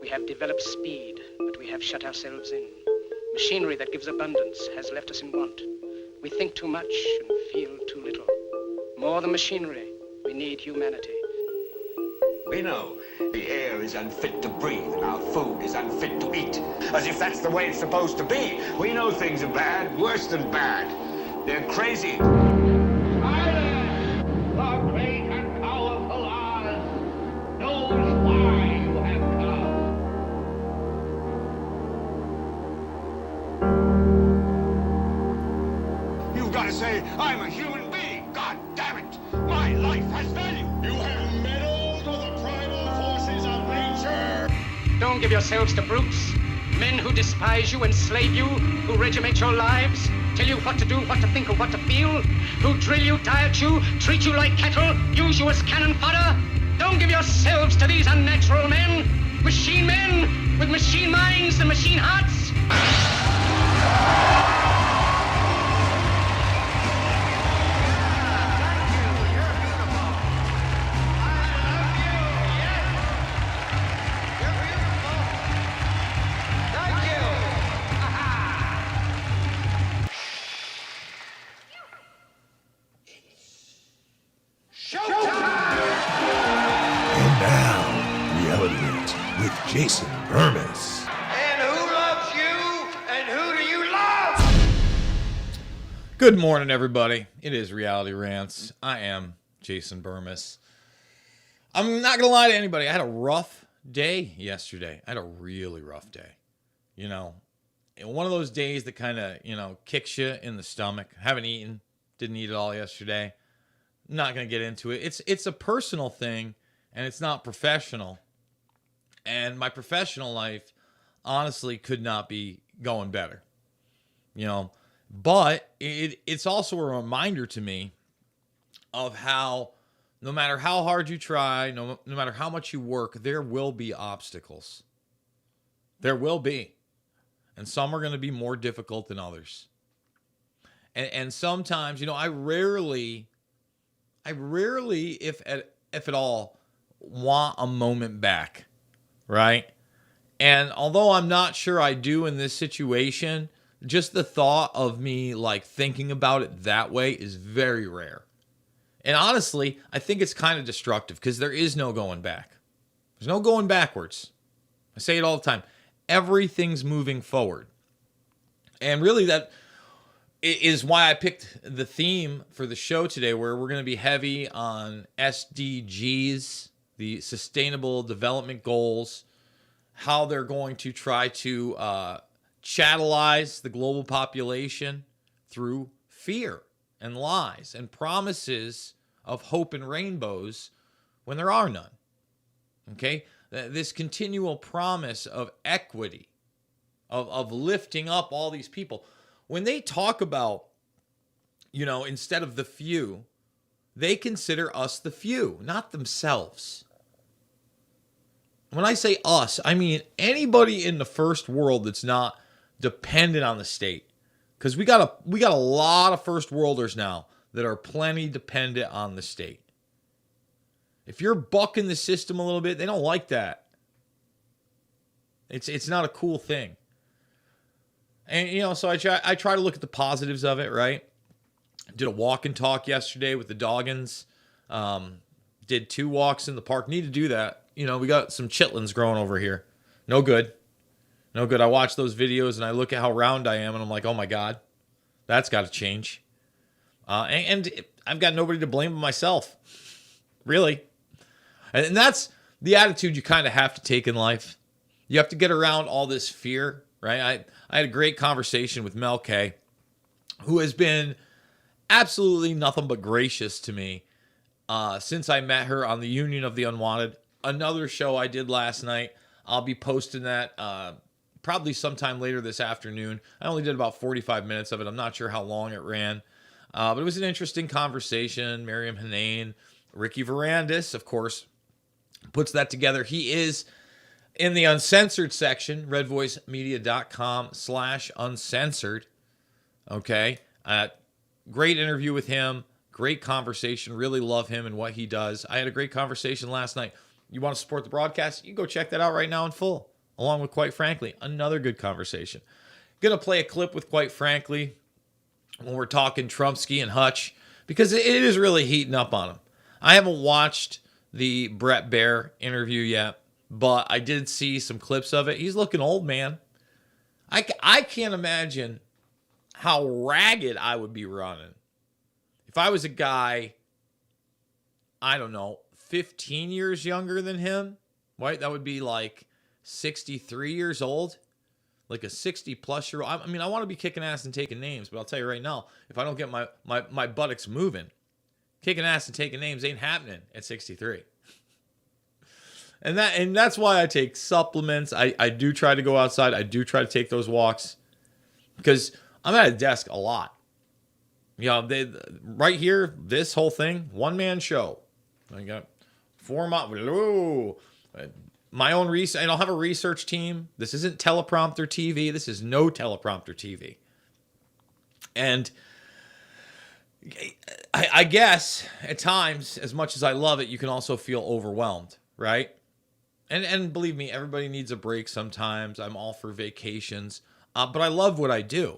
We have developed speed, but we have shut ourselves in. Machinery that gives abundance has left us in want. We think too much and feel too little. More than machinery, we need humanity. We know the air is unfit to breathe and our food is unfit to eat. As if that's the way it's supposed to be. We know things are bad, worse than bad. They're crazy. Silence! The great and powerful Oz knows why you have come. You've got to say, I'm a human being. God damn it. My life has value. You have meddled with the primal forces of nature. Don't give yourselves to brutes, men who despise you, enslave you, who regiment your lives, tell you what to do, what to think, or what to feel, who drill you, diet you, treat you like cattle, use you as cannon fodder. Don't give yourselves to these unnatural men with machine minds and machine hearts. With Jason Bermas. And who loves you? And who do you love? Good morning, everybody. It is Reality Rants. I am Jason Bermas. I'm not going to lie to anybody. I had a rough day yesterday. I had a really rough day. You know, one of those days that kind of, kicks you in the stomach. Haven't eaten. Didn't eat it all yesterday. Not going to get into it. It's a personal thing, and it's not professional. And my professional life, honestly, could not be going better, But it's also a reminder to me of how no matter how hard you try, no matter how much you work, there will be obstacles. There will be. And some are going to be more difficult than others. And sometimes, I rarely, if at all, want a moment back. Right? And although I'm not sure I do in this situation, just the thought of me thinking about it that way is very rare. And honestly, I think it's kind of destructive because there is no going back. There's no going backwards. I say it all the time. Everything's moving forward. And really that is why I picked the theme for the show today, where we're going to be heavy on SDGs, the Sustainable Development Goals, how they're going to try to chatelize the global population through fear and lies and promises of hope and rainbows when there are none. Okay? This continual promise of equity, of lifting up all these people. When they talk about, instead of the few, they consider us the few, not themselves. When I say us, I mean anybody in the first world that's not dependent on the state. Because we got a lot of first worlders now that are plenty dependent on the state. If you're bucking the system a little bit, they don't like that. It's not a cool thing. And so I try to look at the positives of it, right? Did a walk and talk yesterday with the Doggins. Did 2 walks in the park. Need to do that. We got some chitlins growing over here. No good. No good. I watch those videos and I look at how round I am and I'm like, oh my God, that's got to change. And I've got nobody to blame but myself. Really. And that's the attitude you kind of have to take in life. You have to get around all this fear, right? I had a great conversation with Mel K, who has been absolutely nothing but gracious to me since I met her on the Union of the Unwanted. Another show I did last night. I'll be posting that probably sometime later this afternoon. I only did about 45 minutes of it. I'm not sure how long it ran. But it was an interesting conversation. Miriam Hanane, Ricky Varandas, of course, puts that together. He is in the uncensored section, redvoicemedia.com/uncensored. Okay. Great interview with him. Great conversation. Really love him and what he does. I had a great conversation last night. You want to support the broadcast? You can go check that out right now in full. along with, quite frankly, another good conversation. Gonna play a clip with, quite frankly, when we're talking Trumpsky and Hutch, because it is really heating up on him. I haven't watched the Brett Baer interview yet, but I did see some clips of it. He's looking old, man. I can't imagine how ragged I would be running if I was a guy, I don't know, 15 years younger than him, right? That would be like 63 years old, like a 60-plus-year-old. I mean, I want to be kicking ass and taking names, but I'll tell you right now, if I don't get my buttocks moving, kicking ass and taking names ain't happening at 63. And that's why I take supplements. I do try to go outside. I do try to take those walks because I'm at a desk a lot. You know, right here, this whole thing, one-man show. I got 4 months. My own research. I don't have a research team. This isn't teleprompter TV. This is no teleprompter TV. And I guess at times, as much as I love it, you can also feel overwhelmed, right? And believe me, everybody needs a break sometimes. I'm all for vacations. But I love what I do.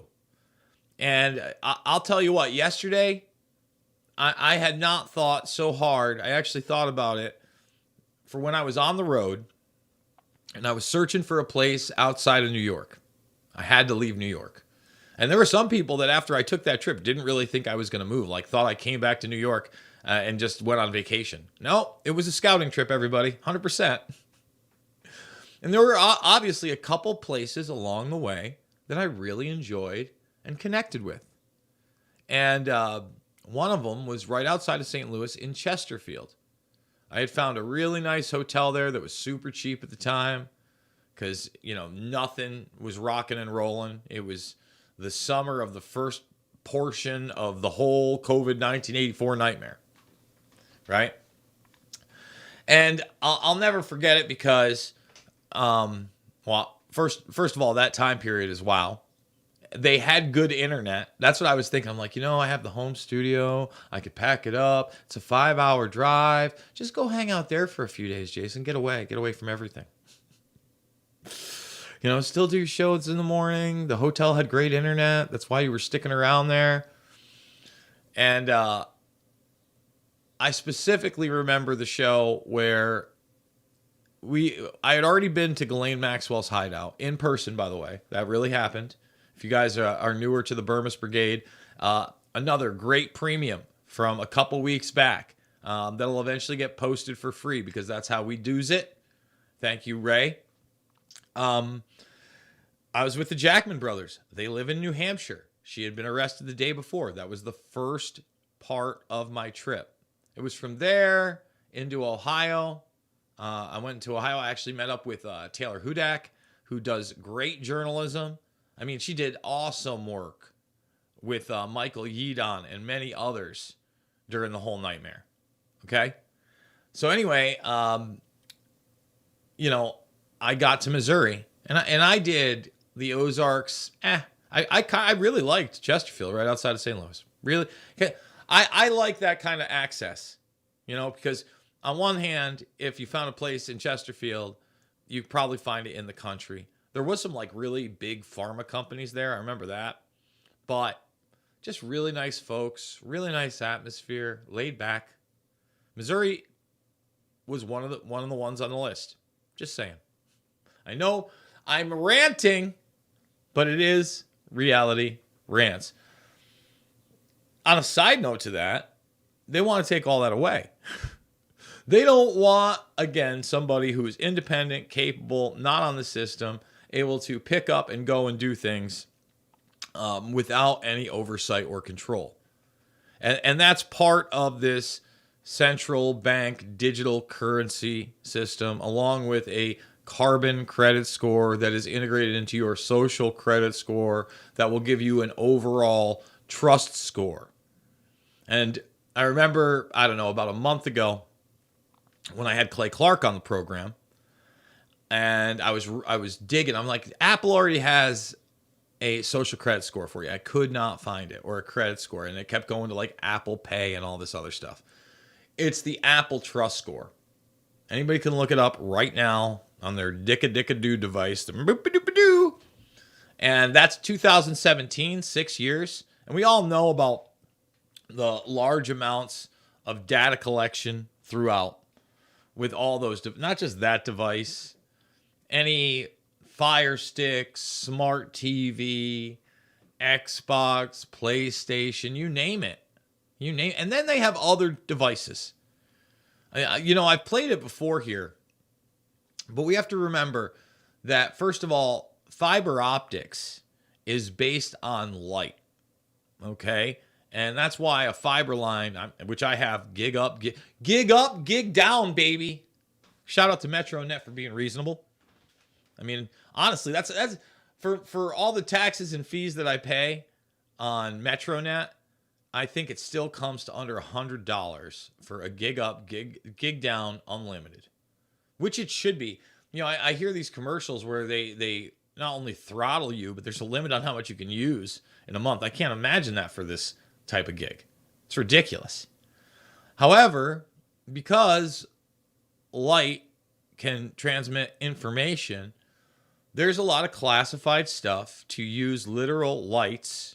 And I'll tell you what, yesterday, I had not thought so hard. I actually thought about it for when I was on the road and I was searching for a place outside of New York. I had to leave New York. And there were some people that after I took that trip didn't really think I was going to move, like thought I came back to New York and just went on vacation. No, it was a scouting trip, everybody, 100%. And there were obviously a couple places along the way that I really enjoyed and connected with. And one of them was right outside of St. Louis in Chesterfield. I had found a really nice hotel there that was super cheap at the time because, you know, nothing was rocking and rolling. It was the summer of the first portion of the whole COVID 1984 nightmare, right? And I'll never forget it because, well, first of all, that time period is wow. They had good internet. That's what I was thinking. I'm like, you know, I have the home studio. I could pack it up. It's a 5-hour drive. Just go hang out there for a few days, Jason. Get away from everything. You know, still do shows in the morning. The hotel had great internet. That's why you were sticking around there. And I specifically remember the show where I had already been to Ghislaine Maxwell's hideout in person, by the way. That really happened. If you guys are newer to the Bermas Brigade, another great premium from a couple weeks back that'll eventually get posted for free because that's how we do's it. Thank you, Ray. I was with the Jackman brothers. They live in New Hampshire. She had been arrested the day before. That was the first part of my trip. It was from there into Ohio. I went into Ohio. I actually met up with Taylor Hudak, who does great journalism. I mean, she did awesome work with Michael Yeadon and many others during the whole nightmare. Okay? So anyway, you know, I got to Missouri, and I did the Ozarks. I really liked Chesterfield right outside of St. Louis. Really. I like that kind of access, you know, because on one hand, if you found a place in Chesterfield, you'd probably find it in the country. There was some like really big pharma companies there. I remember that. But just really nice folks, really nice atmosphere, laid back. Missouri was one of the ones on the list. Just saying. I know I'm ranting, but it is reality rants. On a side note to that, they want to take all that away. They don't want, again, somebody who is independent, capable, not on the system, able to pick up and go and do things without any oversight or control. And that's part of this central bank digital currency system, along with a carbon credit score that is integrated into your social credit score that will give you an overall trust score. And I remember, I don't know, about a month ago when I had Clay Clark on the program, and I was digging. I'm like, Apple already has a social credit score for you. I could not find it, or a credit score, and it kept going to like Apple Pay and all this other stuff. It's the Apple Trust Score. Anybody can look it up right now. on their dicka-dicka-doo device. The boop-a-doop-a-doo. And that's 2017, 6 years. And we all know about the large amounts of data collection throughout with all those, not just that device, any Fire Stick, smart TV, Xbox, PlayStation, you name it. And then they have other devices. I've played it before here, but we have to remember that, first of all, fiber optics is based on light, okay? And that's why a fiber line, which I have, gig up, gig down, baby. Shout out to MetroNet for being reasonable. I mean, honestly, that's for all the taxes and fees that I pay on MetroNet, I think it still comes to under $100 for a gig up, gig down, unlimited, which it should be. I hear these commercials where they not only throttle you, but there's a limit on how much you can use in a month. I can't imagine that for this type of gig. It's ridiculous. However, because light can transmit information, there's a lot of classified stuff to use literal lights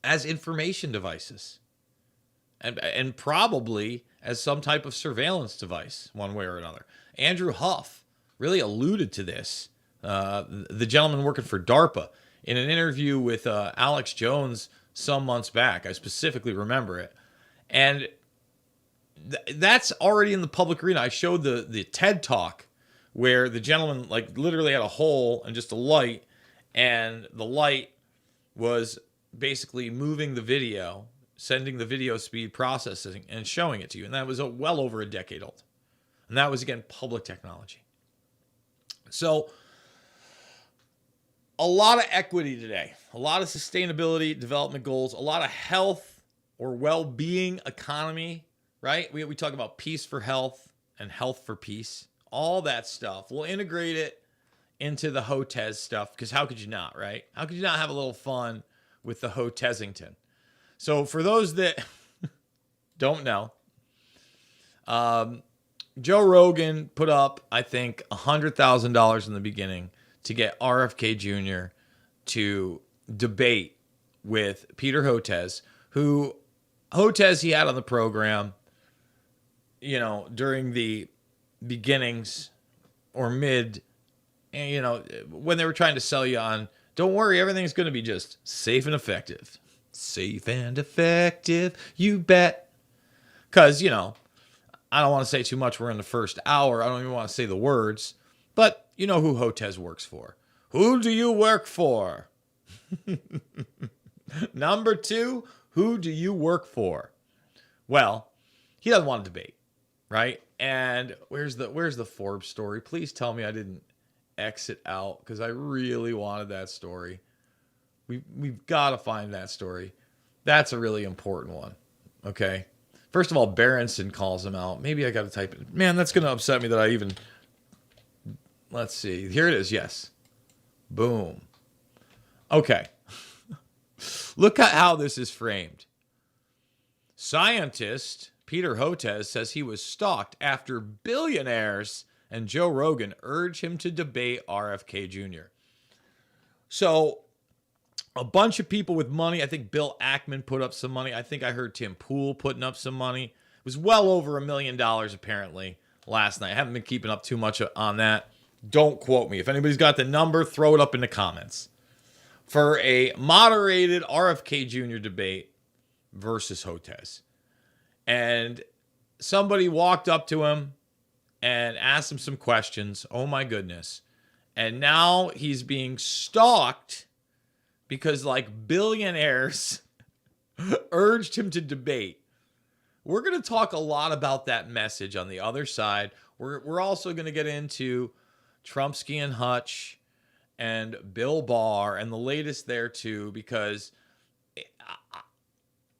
as information devices and probably as some type of surveillance device, one way or another. Andrew Huff really alluded to this, the gentleman working for DARPA, in an interview with Alex Jones some months back. I specifically remember it. And that's already in the public arena. I showed the TED Talk where the gentleman literally had a hole and just a light, and the light was basically moving the video, sending the video speed processing and showing it to you. And that was well over a decade old. And that was, again, public technology. So a lot of equity today, a lot of sustainability development goals, a lot of health or well-being economy, right? We talk about peace for health and health for peace, all that stuff. We'll integrate it into the Hotez stuff, because how could you not, right? How could you not have a little fun with the Hotezington? So for those that don't know, Joe Rogan put up, I think, $100,000 in the beginning to get RFK Jr. to debate with Peter Hotez, who he had on the program, during the beginnings or mid, when they were trying to sell you on, don't worry, everything's going to be just safe and effective. Safe and effective, you bet. Because, I don't want to say too much. We're in the first hour. I don't even want to say the words. But you know who Hotez works for. Who do you work for? Number 2, who do you work for? Well, he doesn't want to debate, right? And where's the Forbes story? Please tell me I didn't exit out, because I really wanted that story. We've got to find that story. That's a really important one. Okay. First of all, Berenson calls him out. Maybe I got to type it. Man, that's going to upset me that I even... Let's see. Here it is. Yes. Boom. Okay. Look at how this is framed. Scientist Peter Hotez says he was stalked after billionaires and Joe Rogan urged him to debate RFK Jr. So a bunch of people with money, I think Bill Ackman put up some money. I think I heard Tim Pool putting up some money. It was well over $1 million apparently last night. I haven't been keeping up too much on that. Don't quote me. If anybody's got the number, throw it up in the comments. For a moderated RFK Jr. debate versus Hotez. And somebody walked up to him and asked him some questions. Oh my goodness. And now he's being stalked because billionaires urged him to debate. We're going to talk a lot about that message on the other side. We're also going to get into Trumpsky and Hutch and Bill Barr and the latest there too, because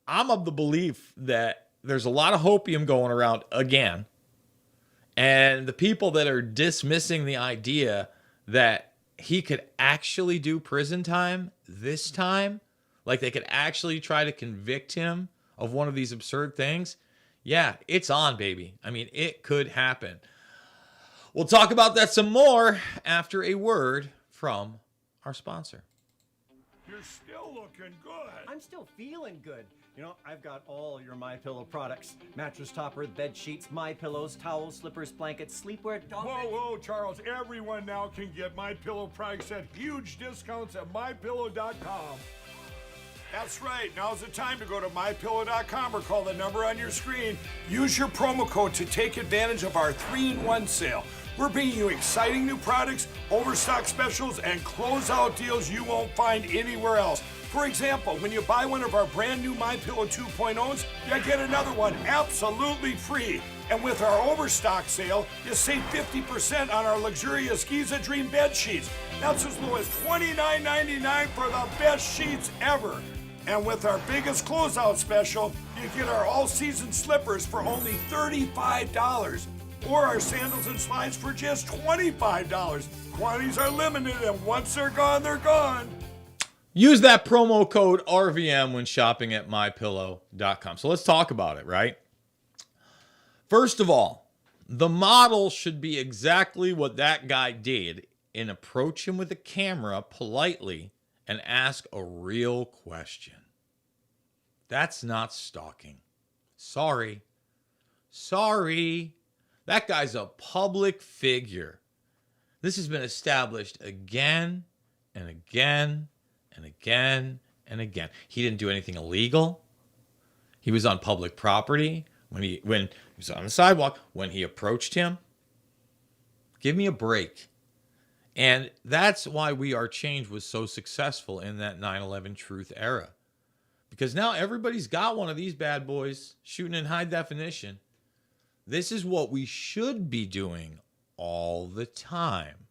I'm of the belief that there's a lot of hopium going around again. And the people that are dismissing the idea that he could actually do prison time this time, they could actually try to convict him of one of these absurd things. Yeah, it's on, baby. I mean, it could happen. We'll talk about that some more after a word from our sponsor. You're still looking good. I'm still feeling good. You know, I've got all your MyPillow products. Mattress topper, bed sheets, MyPillows, towels, slippers, blankets, sleepwear, dog beds. Whoa, Charles. Everyone now can get MyPillow products at huge discounts at MyPillow.com. That's right. Now's the time to go to MyPillow.com or call the number on your screen. Use your promo code to take advantage of our 3-in-1 sale. We're bringing you exciting new products, overstock specials, and closeout deals you won't find anywhere else. For example, when you buy one of our brand new MyPillow 2.0s, you get another one absolutely free. And with our overstock sale, you save 50% on our luxurious Giza Dream bed sheets. That's as low as $29.99 for the best sheets ever. And with our biggest closeout special, you get our all-season slippers for only $35. Or our sandals and slides for just $25. Quantities are limited, and once they're gone, they're gone. Use that promo code RVM when shopping at MyPillow.com. So let's talk about it, right? First of all, the model should be exactly what that guy did and approach him with a camera politely and ask a real question. That's not stalking. Sorry. That guy's a public figure. This has been established again and again and again and again. He didn't do anything illegal. He was on public property when he was on the sidewalk, when he approached him. Give me a break. And that's why We Are Change was so successful in that 9/11 truth era. Because now everybody's got one of these bad boys shooting in high definition. This is what we should be doing all the time.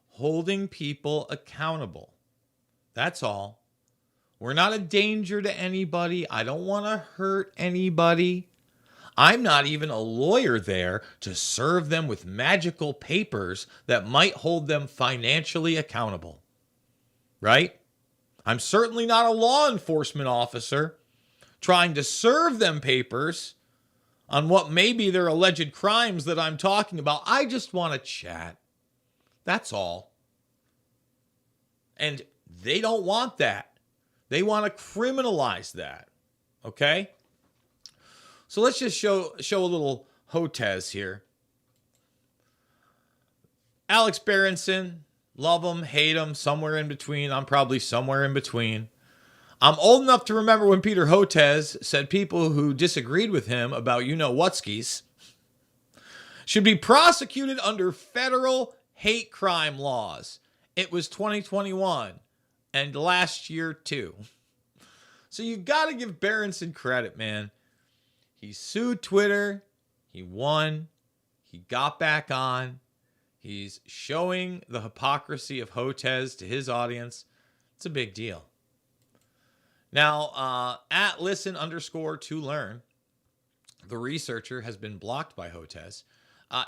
Holding people accountable. That's all. We're not a danger to anybody. I don't want to hurt anybody. I'm not even a lawyer there to serve them with magical papers that might hold them financially accountable. Right? I'm certainly not a law enforcement officer trying to serve them papers on what may be their alleged crimes that I'm talking about. I just want to chat. That's all. And they don't want that. They want to criminalize that. Okay? So let's just show a little Hotez here. Alex Berenson, love him, hate him, somewhere in between. I'm probably somewhere in between. I'm old enough to remember when Peter Hotez said people who disagreed with him about you-know-whatskis should be prosecuted under federal hate crime laws. It was 2021 and last year too. So you got to give Berenson credit, man. He sued Twitter. He won. He got back on. He's showing the hypocrisy of Hotez to his audience. It's a big deal. Now, at listen_to learn, the researcher has been blocked by Hotez.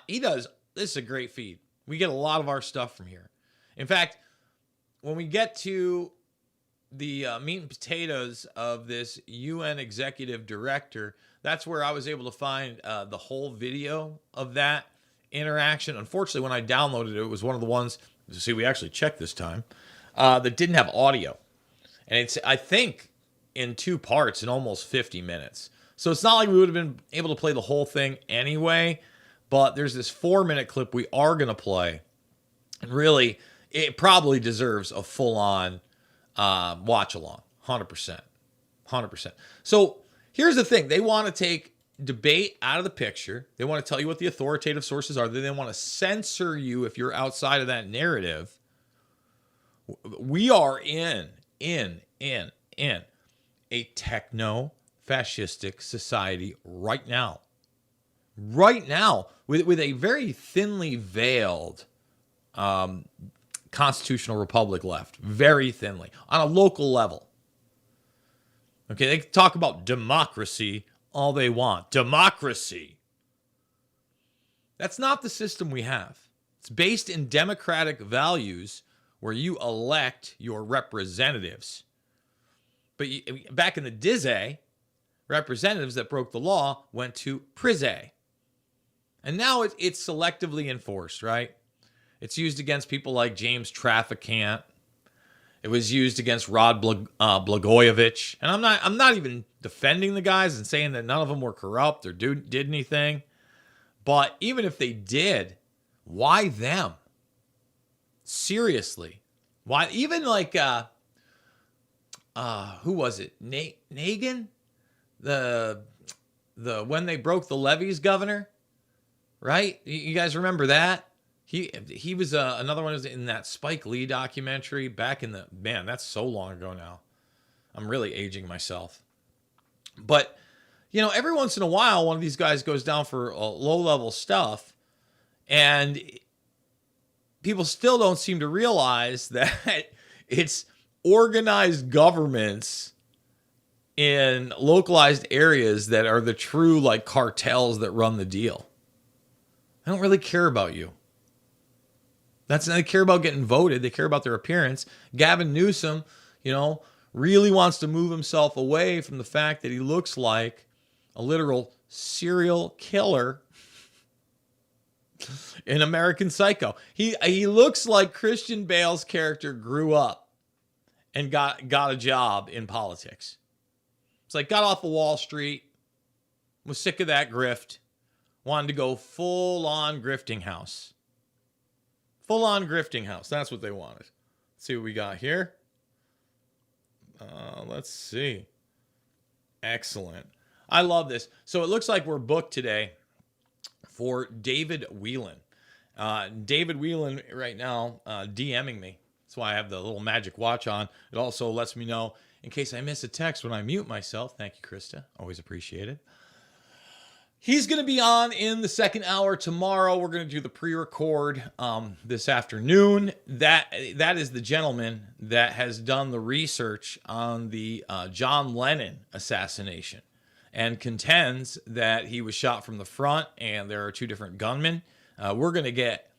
This is a great feed. We get a lot of our stuff from here. In fact, when we get to the meat and potatoes of this UN executive director, that's where I was able to find the whole video of that interaction. Unfortunately, when I downloaded it, it was one of the ones, see, we actually checked this time, that didn't have audio. And it's, I think, in 2 parts in almost 50 minutes. So it's not like we would have been able to play the whole thing anyway, but there's this 4-minute clip we are going to play. And really, it probably deserves a full-on watch along. 100%. 100%. So here's the thing. They want to take debate out of the picture. They want to tell you what the authoritative sources are. They want to censor you if you're outside of that narrative. We are in a techno-fascistic society right now. Right now, with a very thinly veiled constitutional republic left. Very thinly. On a local level. Okay, they talk about democracy all they want. Democracy. That's not the system we have. It's based in democratic values where you elect your representatives. But back in the Dizzy, representatives that broke the law went to prison. And now it's selectively enforced, right? It's used against people like James Trafficant. It was used against Rod Blagojevich. And I'm not even defending the guys and saying that none of them were corrupt or did anything. But even if they did, why them? Seriously. Why? Even like, who was it? Reagan? The when they broke the levees governor, right? You guys remember that? He was another one who was in that Spike Lee documentary back in the, man, that's so long ago now. I'm really aging myself. But, you know, every once in a while, one of these guys goes down for low-level stuff, and people still don't seem to realize that it's organized governments in localized areas that are the true, like, cartels that run the deal. I don't really care about you. They care about getting voted. They care about their appearance. Gavin Newsom, you know, really wants to move himself away from the fact that he looks like a literal serial killer in American Psycho. He looks like Christian Bale's character grew up and got a job in politics. It's like got off of Wall Street, was sick of that grift, wanted to go full-on grifting house. Full-on grifting house. That's what they wanted. Let's see what we got here. Let's see. Excellent. I love this. So it looks like we're booked today for David Whelan. David Whelan right now DMing me. That's why I have the little magic watch on. It also lets me know in case I miss a text when I mute myself. Thank you, Krista. Always appreciate it. He's going to be on in the second hour tomorrow. We're going to do the pre-record this afternoon. That is the gentleman that has done the research on the John Lennon assassination and contends that he was shot from the front and there are two different gunmen. We're going to get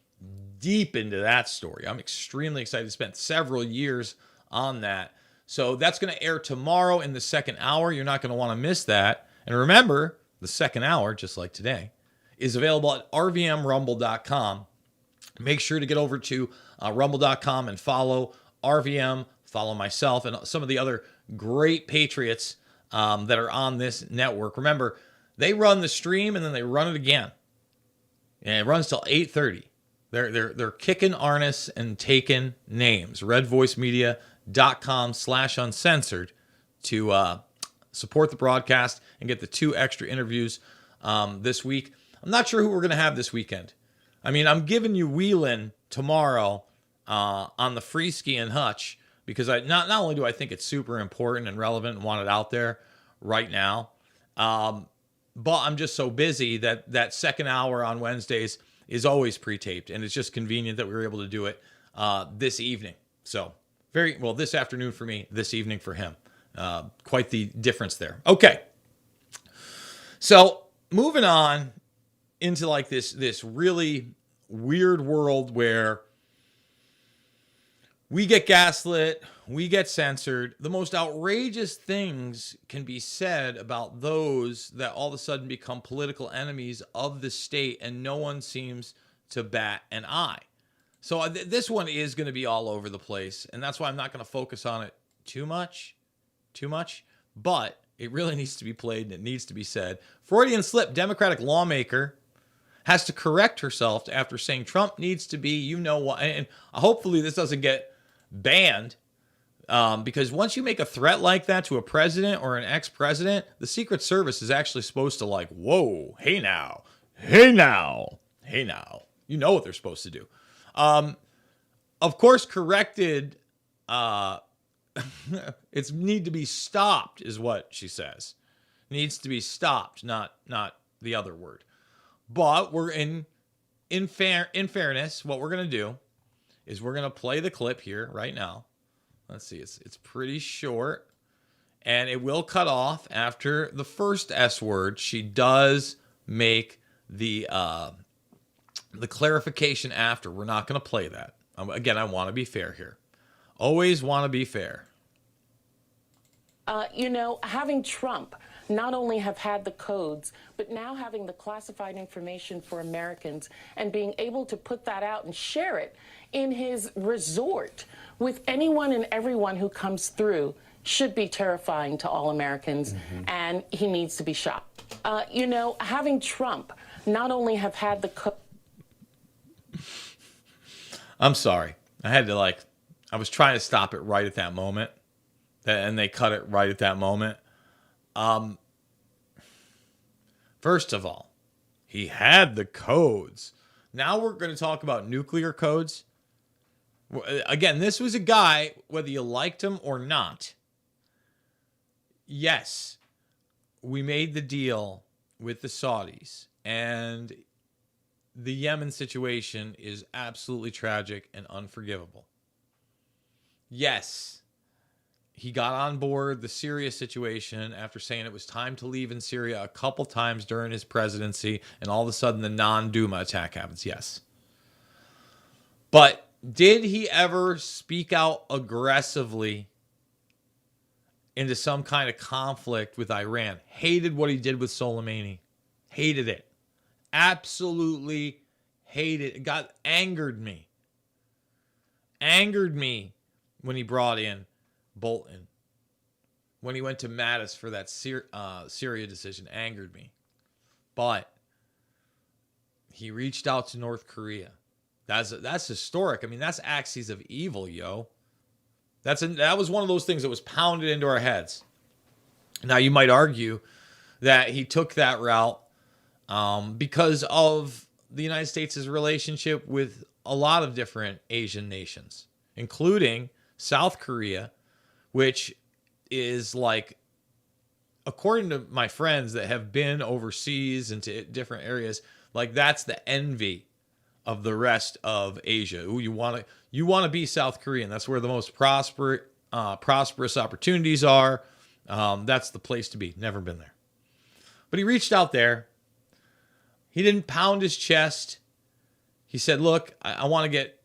deep into that story. I'm extremely excited. Spent several years on that. So that's going to air tomorrow in the second hour. You're not going to want to miss that. And remember, the second hour, just like today, is available at rvmrumble.com. Make sure to get over to rumble.com and follow RVM, follow myself, and some of the other great patriots that are on this network. Remember, they run the stream and then they run it again. And it runs till 8:30. They're kicking Arnis and taking names. redvoicemedia.com/uncensored to support the broadcast and get the 2 extra interviews this week. I'm not sure who we're going to have this weekend. I mean, I'm giving you Whelan tomorrow on the free ski and hutch because not only do I think it's super important and relevant and want it out there right now, but I'm just so busy that second hour on Wednesdays is always pre-taped, and it's just convenient that we were able to do it this evening. So this afternoon for me, this evening for him. Quite the difference there. Okay. So moving on into like this really weird world where we get gaslit, we get censored. The most outrageous things can be said about those that all of a sudden become political enemies of the state, and no one seems to bat an eye. So this one is going to be all over the place, and that's why I'm not going to focus on it too much, but it really needs to be played and it needs to be said. Freudian Slip, Democratic lawmaker, has to correct herself after saying Trump needs to be, you know what, and hopefully this doesn't get banned, because once you make a threat like that to a president or an ex-president, the Secret Service is actually supposed to like, whoa, hey now, you know what they're supposed to do. Of course, corrected, it's need to be stopped is what she says. Needs to be stopped, not the other word. But we're in fairness, what we're going to do is we're going to play the clip here right now. Let's see, it's pretty short and it will cut off after the first S word. She does make the clarification after. We're not going to play that. Again, I want to be fair here. Always want to be fair. You know, having Trump not only have had the codes, but now having the classified information for Americans and being able to put that out and share it in his resort with anyone and everyone who comes through should be terrifying to all Americans, and he needs to be shot. Having Trump not only have had the I'm sorry. I was trying to stop it right at that moment, and they cut it right at that moment. First of all, he had the codes. Now we're going to talk about nuclear codes. Again, this was a guy, whether you liked him or not. Yes, we made the deal with the Saudis, and the Yemen situation is absolutely tragic and unforgivable. Yes, he got on board the Syria situation after saying it was time to leave in Syria a couple times during his presidency, and all of a sudden the non-Duma attack happens. Yes. But did he ever speak out aggressively into some kind of conflict with Iran? Hated what he did with Soleimani. Hated it. Absolutely hated it. Got angered me. Angered me when he brought in Bolton. When he went to Mattis for that Syria decision. Angered me. But he reached out to North Korea. That's historic. I mean, that's axes of evil, yo. That was one of those things that was pounded into our heads. Now, you might argue that he took that route because of the United States' relationship with a lot of different Asian nations, including South Korea, which is like, according to my friends that have been overseas into different areas, like that's the envy of the rest of Asia. Ooh, you want to be South Korean. That's where the most prosperous opportunities are. That's the place to be. Never been there. But he reached out there. He didn't pound his chest. He said, look, I want to get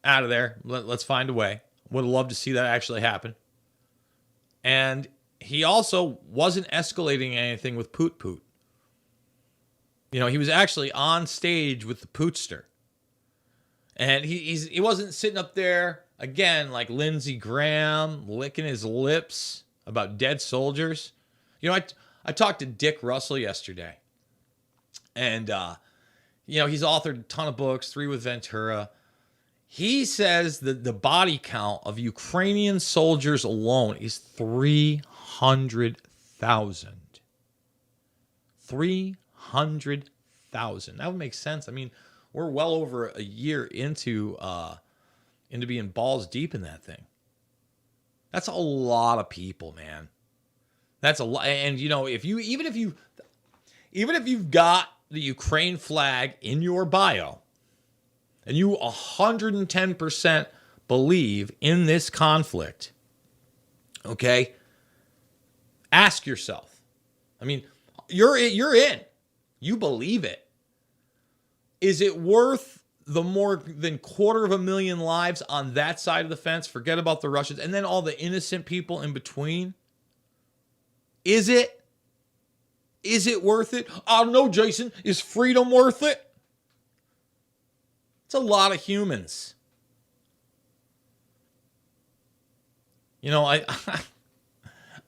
out of there. Let's find a way. Would have loved to see that actually happen. And he also wasn't escalating anything with Poot Poot. You know, he was actually on stage with the Pootster. And he wasn't sitting up there, again, like Lindsey Graham, licking his lips about dead soldiers. You know, I talked to Dick Russell yesterday. And, he's authored a ton of books, 3 with Ventura. He says that the body count of Ukrainian soldiers alone is 300,000. 300,000. That would make sense. I mean, we're well over a year into being balls deep in that thing. That's a lot of people, man. That's a lot. And even if you've got the Ukraine flag in your bio, and you 110% believe in this conflict, okay? Ask yourself. I mean, you're in. You believe it. Is it worth the more than 250,000 lives on that side of the fence? Forget about the Russians. And then all the innocent people in between. Is it? Is it worth it? I don't know, Jason. Is freedom worth it? It's a lot of humans. You know,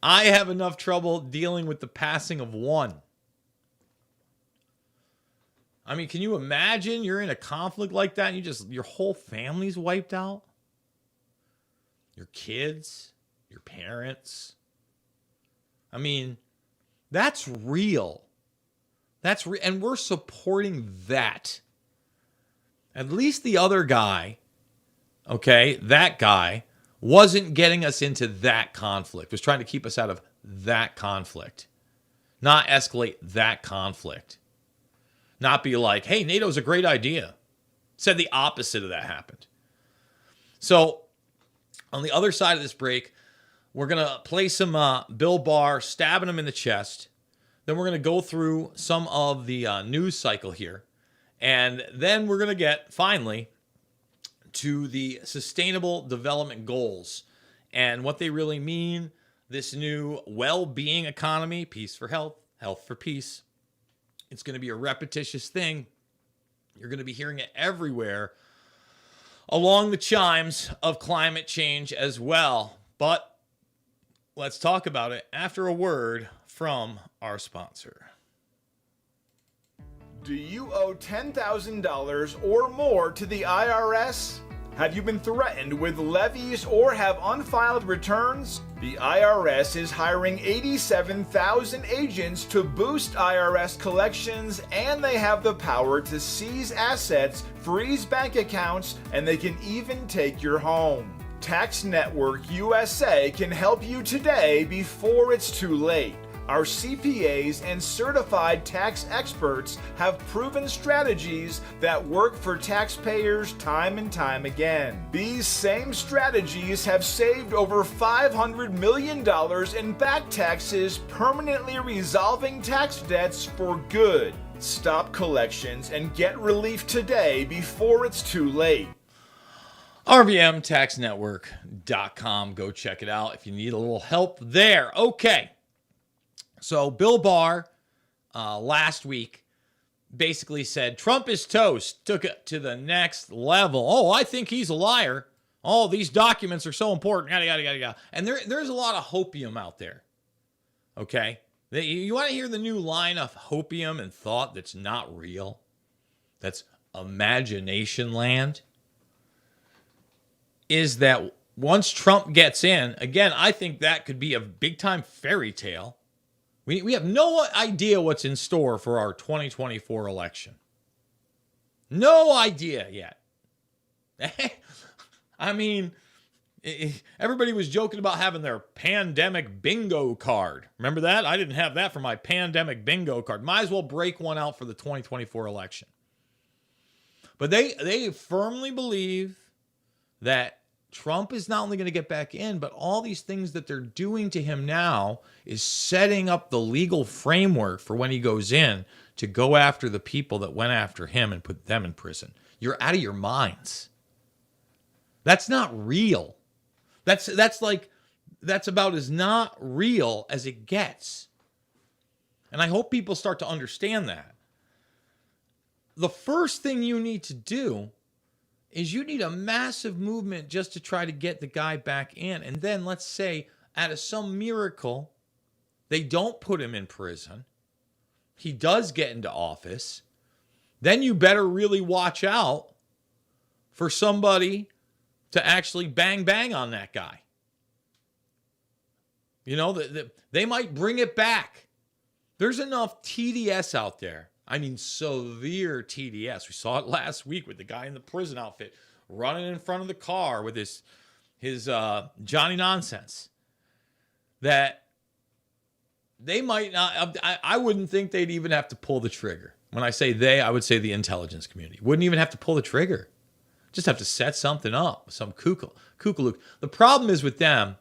I have enough trouble dealing with the passing of one. I mean, can you imagine you're in a conflict like that and your whole family's wiped out? Your kids, your parents. I mean, that's real. That's real. And we're supporting that. At least the other guy, okay, that guy wasn't getting us into that conflict, was trying to keep us out of that conflict, not escalate that conflict. Not be like, hey, NATO's a great idea. Said the opposite of that happened. So, on the other side of this break, we're going to play some Bill Barr stabbing him in the chest. Then we're going to go through some of the news cycle here. And then we're going to get, finally, to the Sustainable Development Goals and what they really mean, this new well-being economy, peace for health, health for peace. It's going to be a repetitious thing. You're going to be hearing it everywhere along the chimes of climate change as well. But let's talk about it after a word from our sponsor. Do you owe $10,000 or more to the IRS? Have you been threatened with levies or have unfiled returns? The IRS is hiring 87,000 agents to boost IRS collections, and they have the power to seize assets, freeze bank accounts, and they can even take your home. Tax Network USA can help you today before it's too late. Our CPAs and certified tax experts have proven strategies that work for taxpayers time and time again. These same strategies have saved over $500 million in back taxes, permanently resolving tax debts for good. Stop collections and get relief today before it's too late. RVMTaxNetwork.com. Go check it out if you need a little help there. Okay. So Bill Barr last week basically said Trump is toast, took it to the next level. Oh, I think he's a liar. Oh, these documents are so important. Yada, yada, yada, yada. And there's a lot of hopium out there. Okay? You want to hear the new line of hopium and thought that's not real? That's imagination land? Is that once Trump gets in, again, I think that could be a big-time fairy tale. We have no idea what's in store for our 2024 election. No idea yet. I mean, everybody was joking about having their pandemic bingo card. Remember that? I didn't have that for my pandemic bingo card. Might as well break one out for the 2024 election. But they firmly believe that Trump is not only going to get back in, but all these things that they're doing to him now is setting up the legal framework for when he goes in to go after the people that went after him and put them in prison. You're out of your minds. That's not real. That's about as not real as it gets. And I hope people start to understand that. The first thing you need to do is you need a massive movement just to try to get the guy back in. And then let's say out of some miracle, they don't put him in prison. He does get into office. Then you better really watch out for somebody to actually bang on that guy. You know, they might bring it back. There's enough TDS out there. I mean, severe TDS. We saw it last week with the guy in the prison outfit running in front of the car with his Johnny Nonsense. That they might not, I wouldn't think they'd even have to pull the trigger. When I say they, I would say the intelligence community. Wouldn't even have to pull the trigger. Just have to set something up, some kookaloo. The problem is with them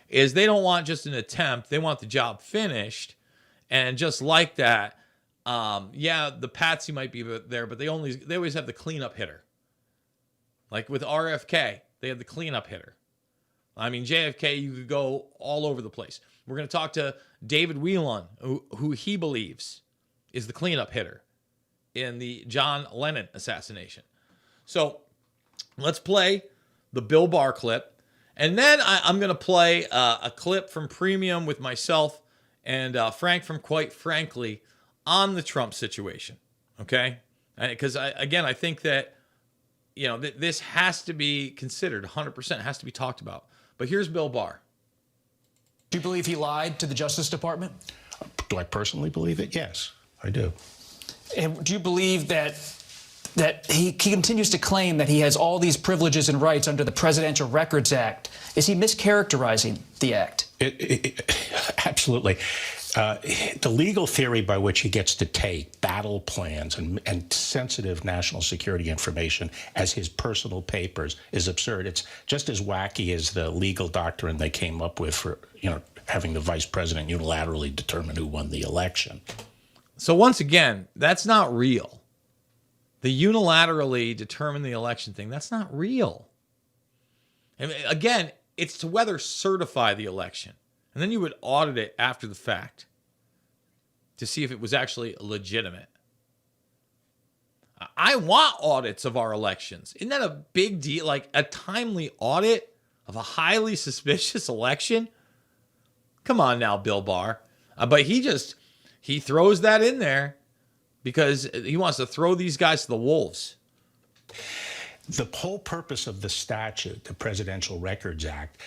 is they don't want just an attempt. They want the job finished. And just like that, the patsy might be there, but they always have the cleanup hitter. Like with RFK, they had the cleanup hitter. I mean, JFK, you could go all over the place. We're going to talk to David Whelan, who he believes is the cleanup hitter in the John Lennon assassination. So let's play the Bill Barr clip. And then I'm going to play a clip from Premium with myself and Frank from Quite Frankly on the Trump situation, okay? Because, I think that, this has to be considered 100%, has to be talked about. But here's Bill Barr. Do you believe he lied to the Justice Department? Do I personally believe it? Yes, I do. And do you believe that he continues to claim that he has all these privileges and rights under the Presidential Records Act? Is he mischaracterizing the act? Absolutely. The legal theory by which he gets to take battle plans and sensitive national security information as his personal papers is absurd. It's just as wacky as the legal doctrine they came up with for, having the vice president unilaterally determine who won the election. So once again, that's not real. The unilaterally determine the election thing, that's not real. And again, it's to whether certify the election. And then you would audit it after the fact to see if it was actually legitimate. I want audits of our elections. Isn't that a big deal? Like a timely audit of a highly suspicious election? Come on now, Bill Barr. But he throws that in there because he wants to throw these guys to the wolves. The whole purpose of the statute, the Presidential Records Act,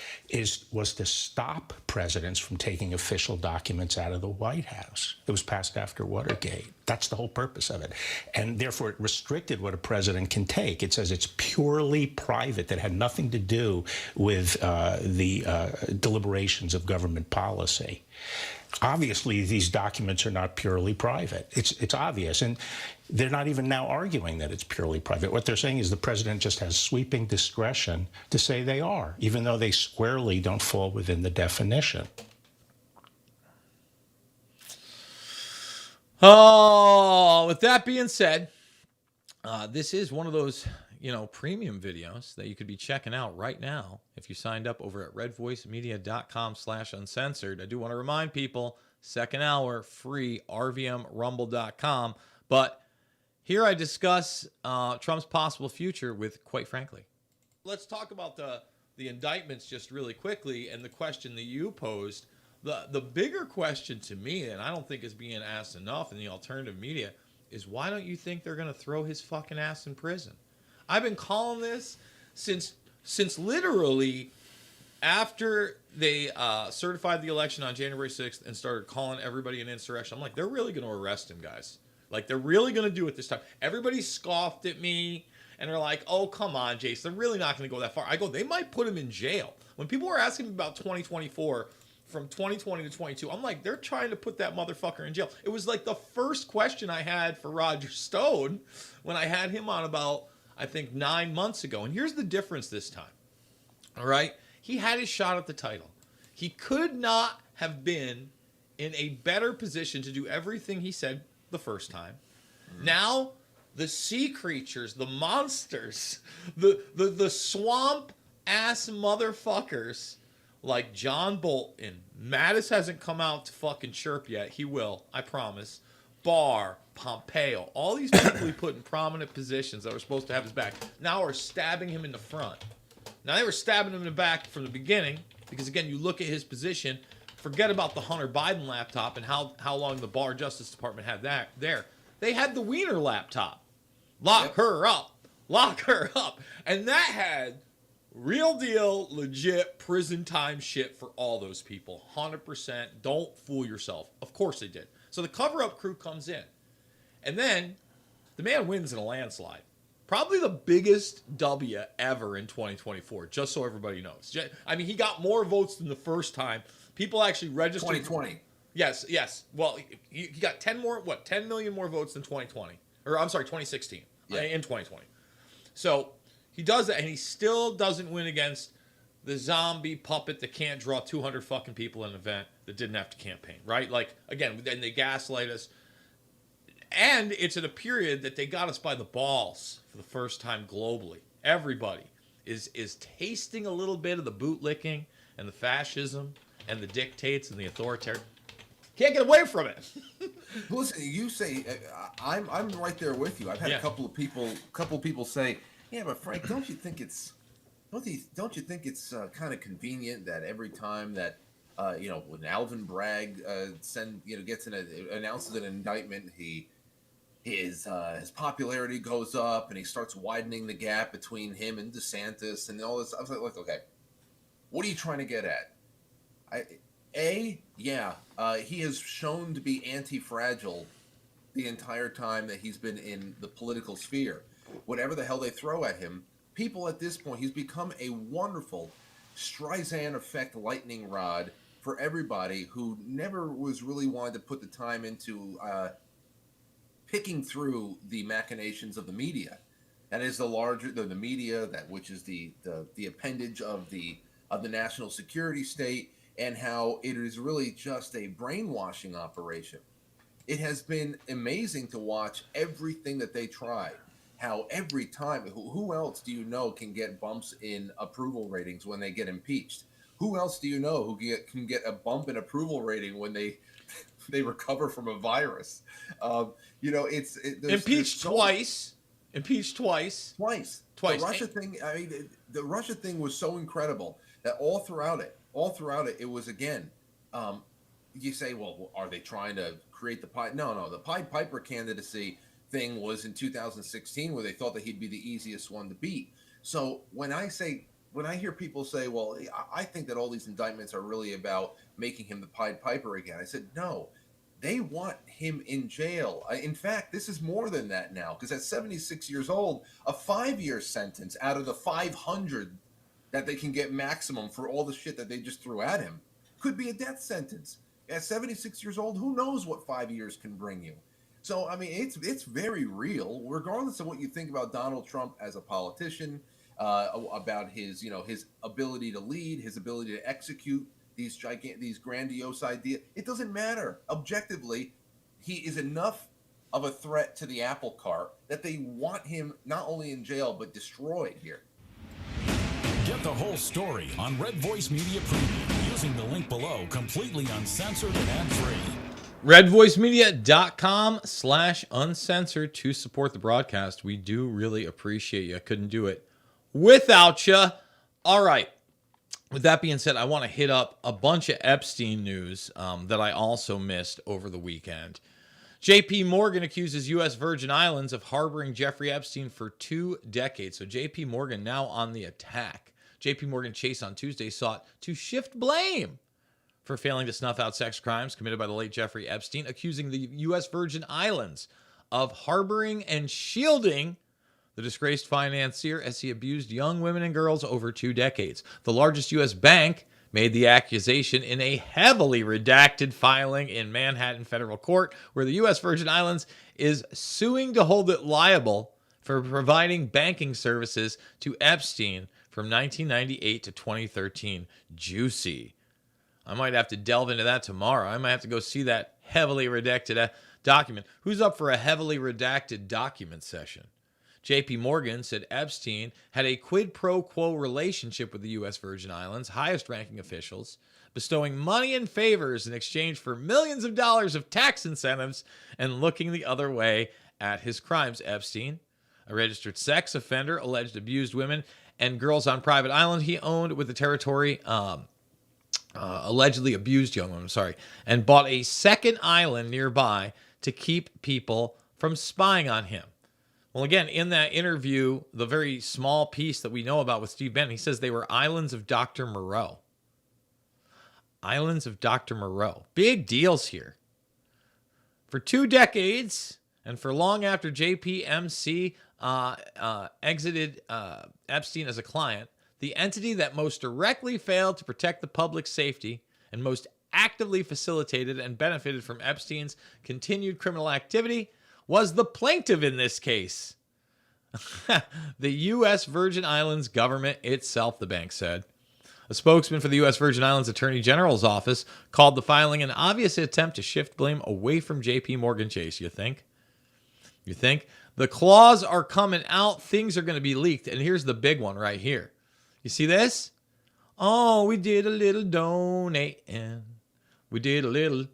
was to stop presidents from taking official documents out of the White House. It was passed after Watergate. That's the whole purpose of it. And therefore, it restricted what a president can take. It says it's purely private, that had nothing to do with the deliberations of government policy. Obviously, these documents are not purely private. It's obvious. And they're not even now arguing that it's purely private. What they're saying is the president just has sweeping discretion to say they are, even though they squarely don't fall within the definition. Oh, with that being said, this is one of those, premium videos that you could be checking out right now if you signed up over at redvoicemedia.com/uncensored. I do want to remind people, second hour, free, rvmrumble.com. But here I discuss Trump's possible future with, quite frankly. Let's talk about the indictments just really quickly and the question that you posed. The bigger question to me, and I don't think is being asked enough in the alternative media, is why don't you think they're going to throw his fucking ass in prison? I've been calling this since literally after they certified the election on January 6th and started calling everybody an insurrection. I'm like, they're really going to arrest him, guys. Like, they're really going to do it this time. Everybody scoffed at me, and they're like, oh, come on, Jason. They're really not going to go that far. I go, they might put him in jail. When people were asking me about 2024, from 2020 to 22, I'm like, they're trying to put that motherfucker in jail. It was like the first question I had for Roger Stone when I had him on about, I think, 9 months ago. And here's the difference this time. All right? He had his shot at the title. He could not have been in a better position to do everything he said the first time. Now, the sea creatures, the monsters, the swamp ass motherfuckers like John Bolton. Mattis hasn't come out to fucking chirp yet. He will, I promise. Barr, Pompeo, all these people he put in prominent positions that were supposed to have his back now are stabbing him in the front. Now, they were stabbing him in the back from the beginning because, again, you look at his position. Forget about the Hunter Biden laptop and how long the Barr Justice Department had that there. They had the Wiener laptop. Lock her up. Lock her up. And that had real deal, legit prison time shit for all those people. 100%. Don't fool yourself. Of course they did. So the cover-up crew comes in. And then the man wins in a landslide. Probably the biggest W ever in 2024, just so everybody knows. I mean, he got more votes than the first time. People actually registered. 2020. Yes. Well, he got 10 million more votes than 2020. Or, I'm sorry, 2016. Yeah. In 2020. So he does that, and he still doesn't win against the zombie puppet that can't draw 200 fucking people in an event that didn't have to campaign, right? Like, again, and they gaslight us. And it's at a period that they got us by the balls for the first time globally. Everybody is tasting a little bit of the bootlicking and the fascism and the dictates and the authoritarian. Can't get away from it. Listen, you say I'm right there with you. I've had a couple of people say, "Yeah, but Frank, don't you think it's kind of convenient that every time that when Alvin Bragg announces an indictment, his popularity goes up and he starts widening the gap between him and DeSantis and all this." I was like, okay, what are you trying to get at? He has shown to be anti-fragile the entire time that he's been in the political sphere. Whatever the hell they throw at him, people at this point, he's become a wonderful Streisand effect lightning rod for everybody who never was really wanted to put the time into picking through the machinations of the media. That is the media, that which is the appendage of the national security state, and how it is really just a brainwashing operation. It has been amazing to watch everything that they try. How every time, who else do you know can get bumps in approval ratings when they get impeached? Who else do you know who can get a bump in approval rating when they recover from a virus? Impeached twice. Impeached twice. Twice. The Russia thing. I mean, the Russia thing was so incredible that all throughout it, it was again. You say, well, are they trying to create the Pied? No. The Pied Piper candidacy thing was in 2016, where they thought that he'd be the easiest one to beat. So when I hear people say, well, I think that all these indictments are really about making him the Pied Piper again, I said, no, they want him in jail. In fact, this is more than that now, because at 76 years old, a 5-year sentence out of the 500 that they can get maximum for all the shit that they just threw at him could be a death sentence. At 76 years old, who knows what 5 years can bring you? So, I mean, it's very real, regardless of what you think about Donald Trump as a politician, about his ability to lead, his ability to execute these grandiose ideas. It doesn't matter. Objectively, he is enough of a threat to the apple cart that they want him not only in jail, but destroyed here. Get the whole story on Red Voice Media Premium using the link below, completely uncensored and ad-free. redvoicemedia.com/uncensored to support the broadcast. We do really appreciate you. I couldn't do it without you. All right. With that being said, I want to hit up a bunch of Epstein news that I also missed over the weekend. J.P. Morgan accuses U.S. Virgin Islands of harboring Jeffrey Epstein for 2 decades. So J.P. Morgan now on the attack. J.P. Morgan Chase on Tuesday sought to shift blame for failing to snuff out sex crimes committed by the late Jeffrey Epstein, accusing the U.S. Virgin Islands of harboring and shielding the disgraced financier as he abused young women and girls over 2 decades. The largest U.S. bank made the accusation in a heavily redacted filing in Manhattan federal court, where the U.S. Virgin Islands is suing to hold it liable for providing banking services to Epstein from 1998 to 2013. Juicy. I might have to delve into that tomorrow. I might have to go see that heavily redacted document. Who's up for a heavily redacted document session? J.P. Morgan said Epstein had a quid pro quo relationship with the U.S. Virgin Islands' highest-ranking officials, bestowing money and favors in exchange for millions of dollars of tax incentives and looking the other way at his crimes. Epstein, a registered sex offender, alleged abused women and girls on private island he owned with the territory, allegedly abused young women, and bought a second island nearby to keep people from spying on him. Well, again, in that interview, the very small piece that we know about with Steve Bannon, he says they were islands of Dr. Moreau. Islands of Dr. Moreau. Big deals here. For 2 decades, and for long after JPMC exited Epstein as a client, the entity that most directly failed to protect the public's safety and most actively facilitated and benefited from Epstein's continued criminal activity was the plaintiff in this case. The U.S. Virgin Islands government itself, the bank said. A spokesman for the U.S. Virgin Islands Attorney General's office called the filing an obvious attempt to shift blame away from J.P. Morgan Chase. You think? You think? The claws are coming out. Things are going to be leaked. And here's the big one right here. You see this? Oh, we did a little donating. We did a little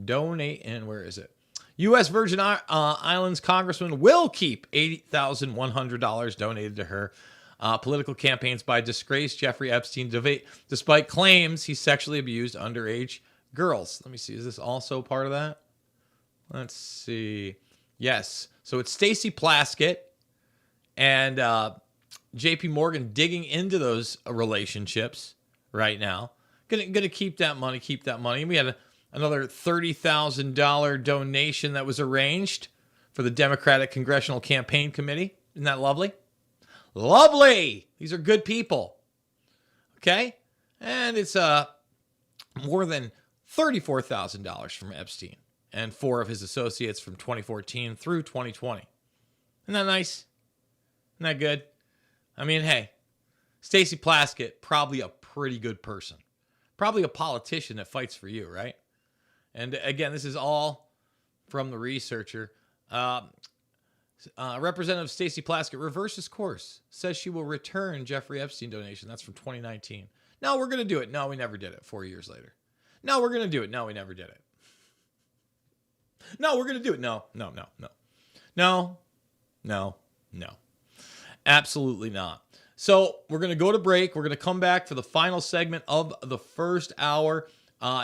donating. Where is it? U.S. Virgin Islands Congressman will keep $80,100 donated to her political campaigns by disgraced Jeffrey Epstein, despite claims he sexually abused underage girls. Let me see. Is this also part of that? Let's see. Yes. So it's Stacey Plaskett and J.P. Morgan digging into those relationships right now. Gonna keep that money. And we had another $30,000 donation that was arranged for the Democratic Congressional Campaign Committee. Isn't that lovely? Lovely! These are good people. Okay? And it's more than $34,000 from Epstein and 4 of his associates from 2014 through 2020. Isn't that nice? Isn't that good? I mean, hey, Stacey Plaskett, probably a pretty good person. Probably a politician that fights for you, right? And again, this is all from the researcher. Representative Stacey Plaskett reverses course, says she will return Jeffrey Epstein donation. That's from 2019. No, we're going to do it. No, we never did it. 4 years later. No, we're going to do it. No, we never did it. No, we're going to do it. No. No. Absolutely not. So we're going to go to break. We're going to come back for the final segment of the first hour,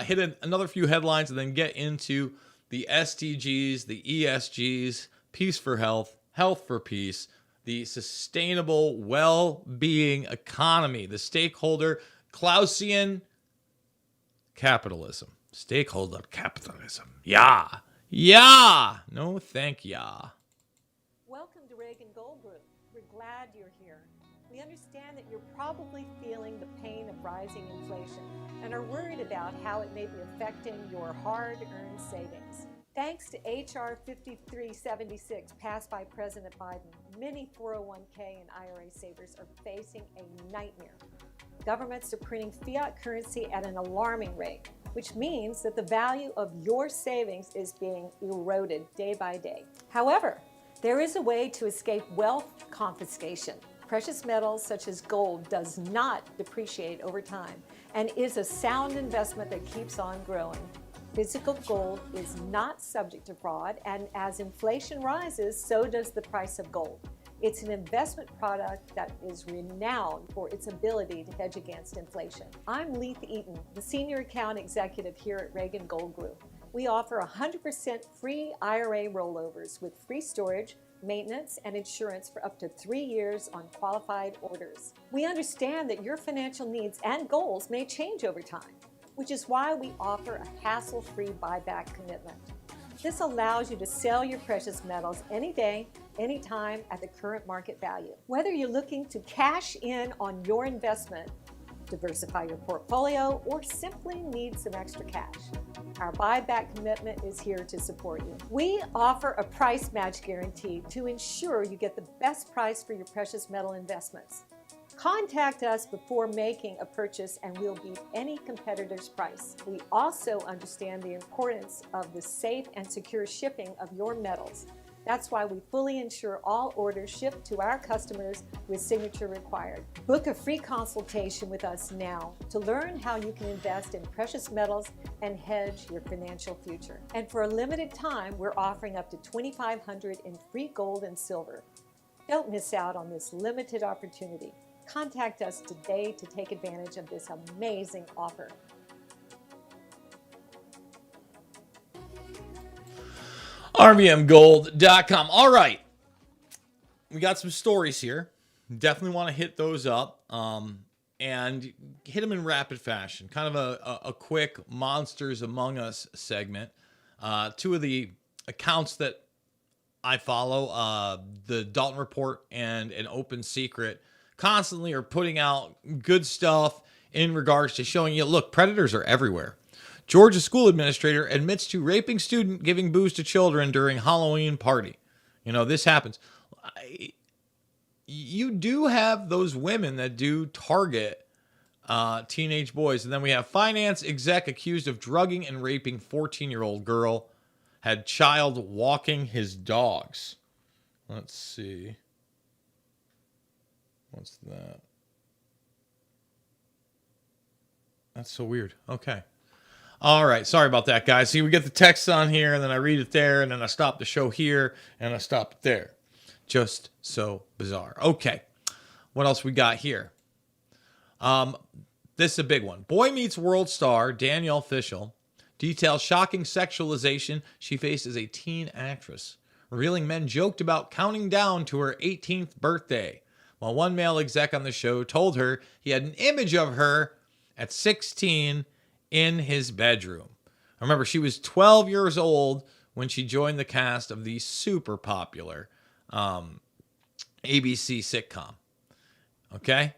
hit another few headlines, and then get into the SDGs, the ESGs, peace for health, health for peace, the sustainable well-being economy, the stakeholder Clausian capitalism. Stakeholder capitalism. Yeah. No, thank ya. Welcome to Reagan Gold Group. We're glad you're here. We understand that you're probably feeling the pain of rising inflation and are worried about how it may be affecting your hard-earned savings. Thanks to H.R. 5376 passed by President Biden, many 401k and IRA savers are facing a nightmare. Governments are printing fiat currency at an alarming rate, which means that the value of your savings is being eroded day by day. However, there is a way to escape wealth confiscation. Precious metals such as gold does not depreciate over time and is a sound investment that keeps on growing. Physical gold is not subject to fraud, and as inflation rises, so does the price of gold. It's an investment product that is renowned for its ability to hedge against inflation. I'm Leith Eaton, the Senior Account Executive here at Reagan Gold Group. We offer 100% free IRA rollovers with free storage, maintenance, and insurance for up to 3 years on qualified orders. We understand that your financial needs and goals may change over time, which is why we offer a hassle-free buyback commitment. This allows you to sell your precious metals any day, anytime at the current market value. Whether you're looking to cash in on your investment, diversify your portfolio, or simply need some extra cash, our buyback commitment is here to support you. We offer a price match guarantee to ensure you get the best price for your precious metal investments. Contact us before making a purchase and we'll beat any competitor's price. We also understand the importance of the safe and secure shipping of your metals. That's why we fully insure all orders shipped to our customers with signature required. Book a free consultation with us now to learn how you can invest in precious metals and hedge your financial future. And for a limited time, we're offering up to $2,500 in free gold and silver. Don't miss out on this limited opportunity. Contact us today to take advantage of this amazing offer. RVMGold.com. All right. We got some stories here. Definitely want to hit those up and hit them in rapid fashion. Kind of a quick Monsters Among Us segment. Two of the accounts that I follow, the Dalton Report and An Open Secret, constantly are putting out good stuff in regards to showing you, look, predators are everywhere. Georgia school administrator admits to raping student giving booze to children during Halloween party. You know, this happens. You do have those women that do target teenage boys. And then we have finance exec accused of drugging and raping 14-year-old girl. Had child walking his dogs. Let's see. What's that? That's so weird. Okay. All right. Sorry about that, guys. See, we get the text on here, and then I read it there, and then I stop the show here, and I stop it there. Just so bizarre. Okay. What else we got here? This is a big one. Boy Meets World star Danielle Fishel details shocking sexualization she faced as a teen actress, revealing men joked about counting down to her 18th birthday, while one male exec on the show told her he had an image of her at 16 in his bedroom. Remember, she was 12 years old when she joined the cast of the super popular ABC sitcom. Okay?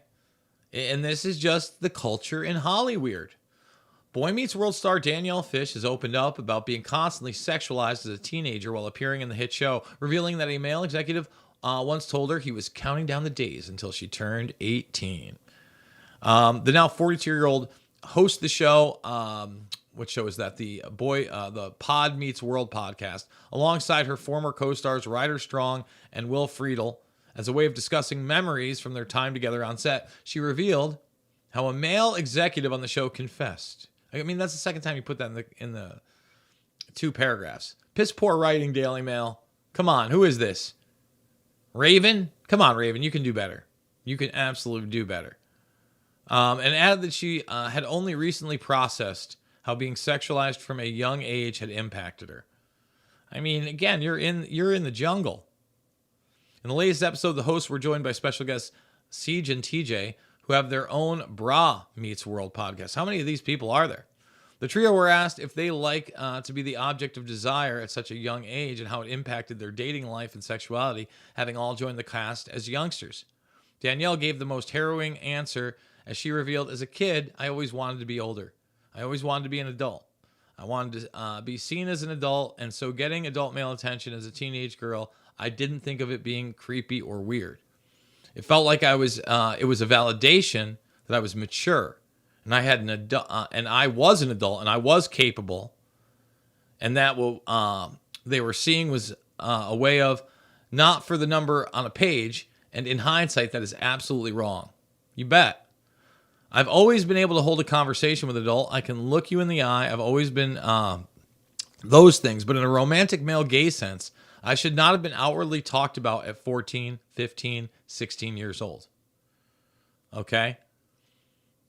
And this is just the culture in Hollywood. Boy Meets World star Danielle Fish has opened up about being constantly sexualized as a teenager while appearing in the hit show, revealing that a male executive once told her he was counting down the days until she turned 18. The now 42-year-old hosts the show. What show is that? The Pod Meets World podcast, alongside her former co-stars Ryder Strong and Will Friedle. As a way of discussing memories from their time together on set, she revealed how a male executive on the show confessed. I mean, that's the second time you put that in the 2 paragraphs. Piss poor writing, Daily Mail. Come on, who is this? Raven? Come on, Raven, you can do better. You can absolutely do better. And added that she had only recently processed how being sexualized from a young age had impacted her. I mean, again, you're in the jungle. In the latest episode, the hosts were joined by special guests Siege and TJ, who have their own Bra Meets World podcast. How many of these people are there? The trio were asked if they like to be the object of desire at such a young age and how it impacted their dating life and sexuality, having all joined the cast as youngsters. Danielle gave the most harrowing answer as she revealed, as a kid, I always wanted to be older. I always wanted to be an adult. I wanted to be seen as an adult, and so getting adult male attention as a teenage girl, I didn't think of it being creepy or weird. It felt like it was a validation that I was mature, and I had an adult, and I was an adult, and I was capable, and that they were seeing was a way of not for the number on a page. And in hindsight, that is absolutely wrong. You bet. I've always been able to hold a conversation with an adult. I can look you in the eye. I've always been those things. But in a romantic male gay sense, I should not have been outwardly talked about at 14, 15, 16 years old. Okay?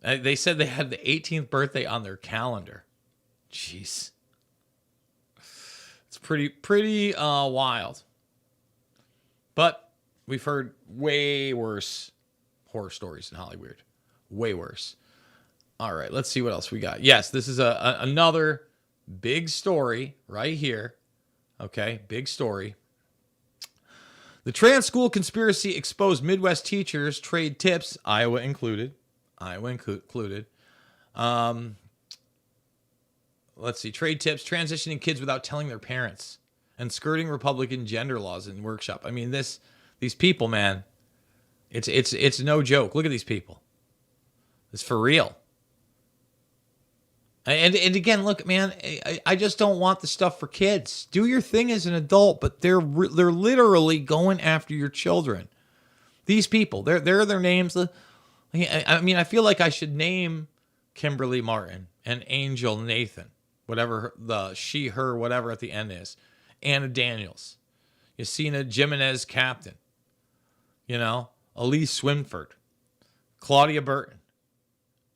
They said they had the 18th birthday on their calendar. Jeez. It's pretty wild. But we've heard way worse horror stories in Hollywood. Way worse. All right, let's see what else we got. Yes, this is another big story right here. Okay, big story. The trans school conspiracy exposed Midwest teachers trade tips, Iowa included. Let's see, trade tips, transitioning kids without telling their parents, and skirting Republican gender laws in workshop. I mean, these people, man, it's no joke. Look at these people. It's for real. And again, look, man, I just don't want the stuff for kids. Do your thing as an adult, but they're literally going after your children. These people, they're their names. I mean, I feel like I should name Kimberly Martin and Angel Nathan, whatever the she, her, whatever at the end is. Anna Daniels, Yesenia Jimenez Captain, Elise Swinford, Claudia Burton,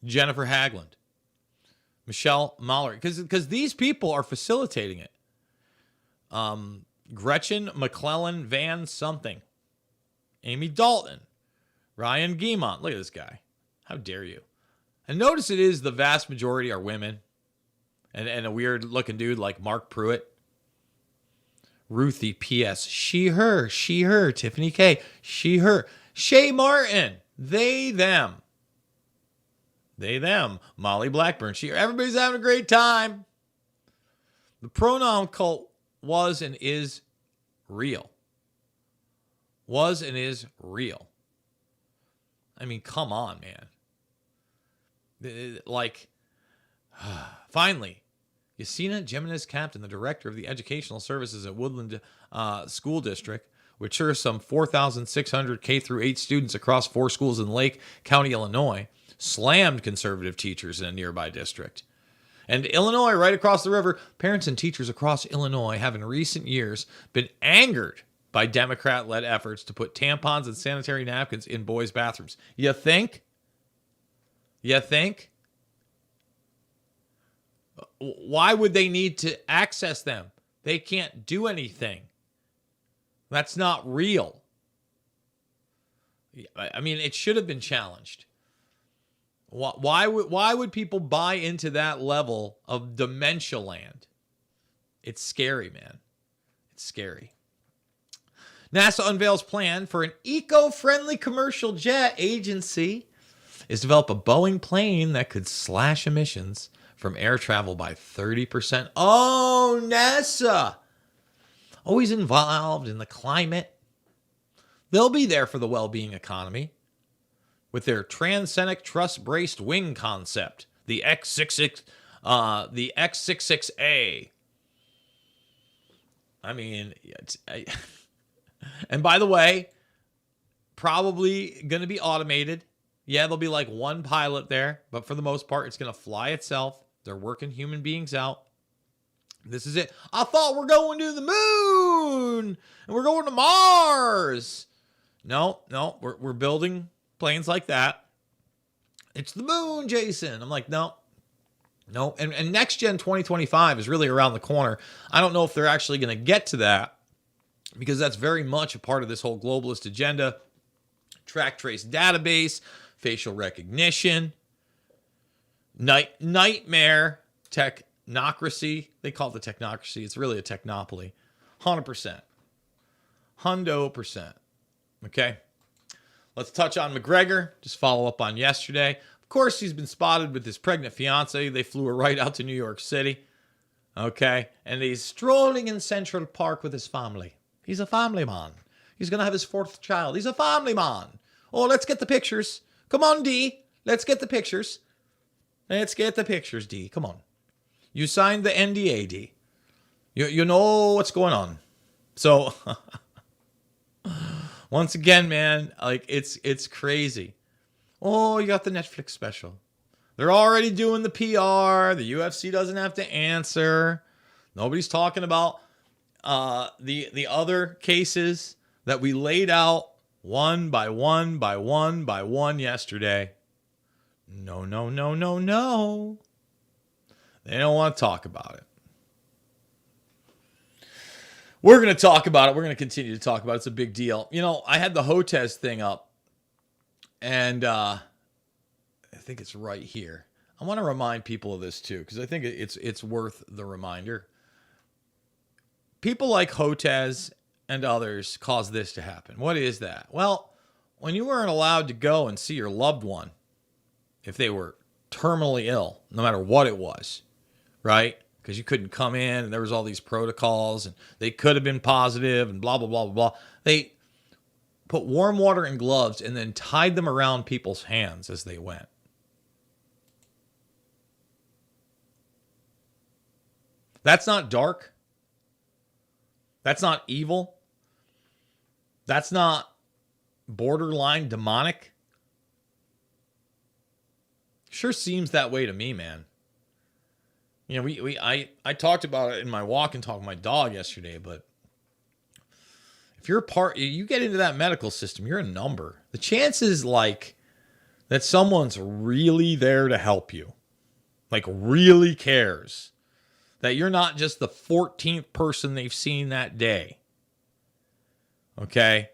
Jennifer Hagland, Michelle Mallory, because these people are facilitating it. Gretchen McClellan Van something, Amy Dalton, Ryan Guimont. Look at this guy. How dare you? And notice it is the vast majority are women, and a weird looking dude like Mark Pruitt. Ruthie P.S. She, her. Tiffany K. She, her. Shay Martin. They, them. Molly Blackburn. She, everybody's having a great time. The pronoun cult was and is real. I mean, come on, man. Finally, Yesenia Jimenez Captain, the director of the educational services at Woodland School District, which serves some 4,600 K-8 students across 4 schools in Lake County, Illinois, slammed conservative teachers in a nearby district. And Illinois, right across the river, parents and teachers across Illinois have in recent years been angered by Democrat-led efforts to put tampons and sanitary napkins in boys' bathrooms. You think? Why would they need to access them? They can't do anything. That's not real. I mean, it should have been challenged. Why would people buy into that level of dementia land? It's scary, man. It's scary. NASA unveils plan for an eco-friendly commercial jet agency is develop a Boeing plane that could slash emissions from air travel by 30%. Oh, NASA! Always involved in the climate. They'll be there for the well-being economy with their transonic truss-braced wing concept, the X66A. I mean, and by the way, probably going to be automated. Yeah, there'll be like one pilot there, but for the most part, it's going to fly itself. They're working human beings out. This is it. I thought we're going to the moon and we're going to Mars. No, we're building planes like that. It's the moon, Jason. I'm like, no. And next gen 2025 is really around the corner. I don't know if they're actually going to get to that because that's very much a part of this whole globalist agenda. Track, trace, database, facial recognition, nightmare, technocracy. They call it the technocracy. It's really a technopoly. 100%. Hundo%. Okay. Let's touch on McGregor. Just follow up on yesterday. Of course, he's been spotted with his pregnant fiance. They flew her right out to New York City. Okay. And he's strolling in Central Park with his family. He's a family man. He's going to have his 4th child. He's a family man. Oh, let's get the pictures. Come on, D. Let's get the pictures. Let's get the pictures, D. Come on. You signed the NDA, D. You know what's going on. So, once again, man, like it's crazy. Oh, you got the Netflix special. They're already doing the PR. The UFC doesn't have to answer. Nobody's talking about the other cases that we laid out one by one by one by one yesterday. No. They don't want to talk about it. We're going to talk about it. We're going to continue to talk about it. It's a big deal. You know, I had the Hotez thing up, and I think it's right here. I want to remind people of this too, because I think it's worth the reminder. People like Hotez and others caused this to happen. What is that? Well, when you weren't allowed to go and see your loved one, if they were terminally ill, no matter what it was, right? Because you couldn't come in and there was all these protocols and they could have been positive and blah, blah, blah, blah, blah. They put warm water in gloves and then tied them around people's hands as they went. That's not dark. That's not evil. That's not borderline demonic. Sure seems that way to me, man. You know, I talked about it in my walk and talk with my dog yesterday, but if you're you get into that medical system, you're a number. The chances like that someone's really there to help you, like really cares, that you're not just the 14th person they've seen that day. Okay?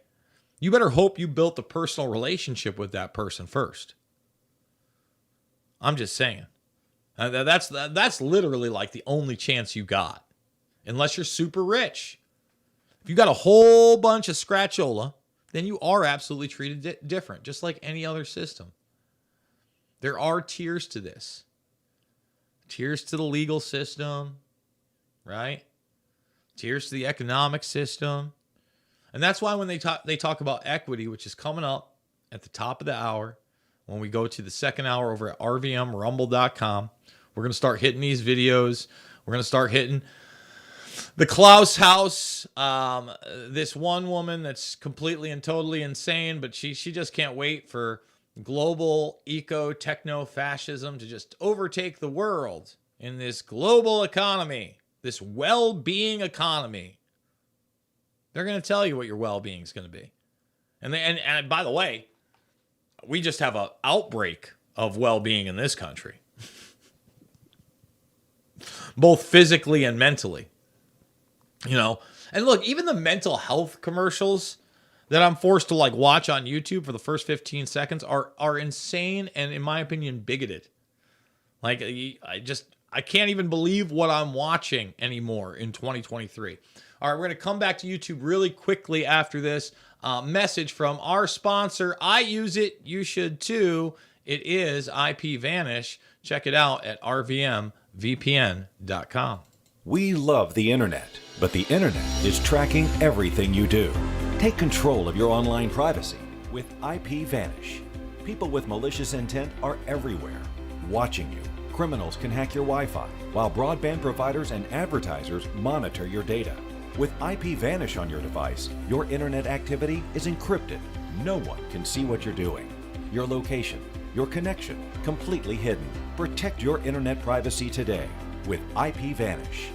You better hope you built a personal relationship with that person first. I'm just saying. That's literally like the only chance you got. Unless you're super rich. If you got a whole bunch of scratchola, then you are absolutely treated different, just like any other system. There are tiers to this. Tiers to the legal system, right? Tiers to the economic system. And that's why when they talk about equity, which is coming up at the top of the hour, when we go to the second hour over at RVMRumble.com, we're going to start hitting these videos. We're going to start hitting the Klaus house. This one woman that's completely and totally insane, but she just can't wait for global eco-techno-fascism to just overtake the world in this global economy, this well-being economy. They're going to tell you what your well-being is going to be. And by the way, we just have an outbreak of well-being in this country. Both physically and mentally. You know, and look, even the mental health commercials that I'm forced to like watch on YouTube for the first 15 seconds are insane and, in my opinion, bigoted. Like, I can't even believe what I'm watching anymore in 2023. All right, we're going to come back to YouTube really quickly after this message from our sponsor. I use it. You should too. It is IPVanish. Check it out at rvmvpn.com. We love the internet, but the internet is tracking everything you do. Take control of your online privacy with IPVanish. People with malicious intent are everywhere, watching you. Criminals can hack your Wi-Fi, while broadband providers and advertisers monitor your data. With IPVanish on your device, your internet activity is encrypted. No one can see what you're doing. your location, your connection completely hidden. Protect your internet privacy today with IPVanish.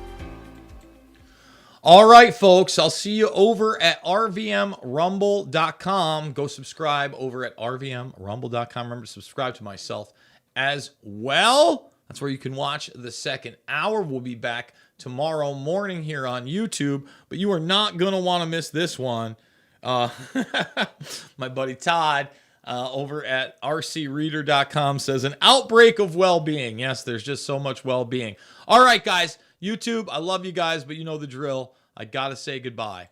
All right, folks, I'll see you over at rvmrumble.com. Go subscribe over at rvmrumble.com. Remember to subscribe to myself as well. That's where you can watch the second hour. We'll be back tomorrow morning here on YouTube, but you are not going to want to miss this one. My buddy Todd over at rcreader.com says, an outbreak of well-being. Yes, there's just so much well-being. All right, guys, YouTube, I love you guys, but you know the drill. I got to say goodbye.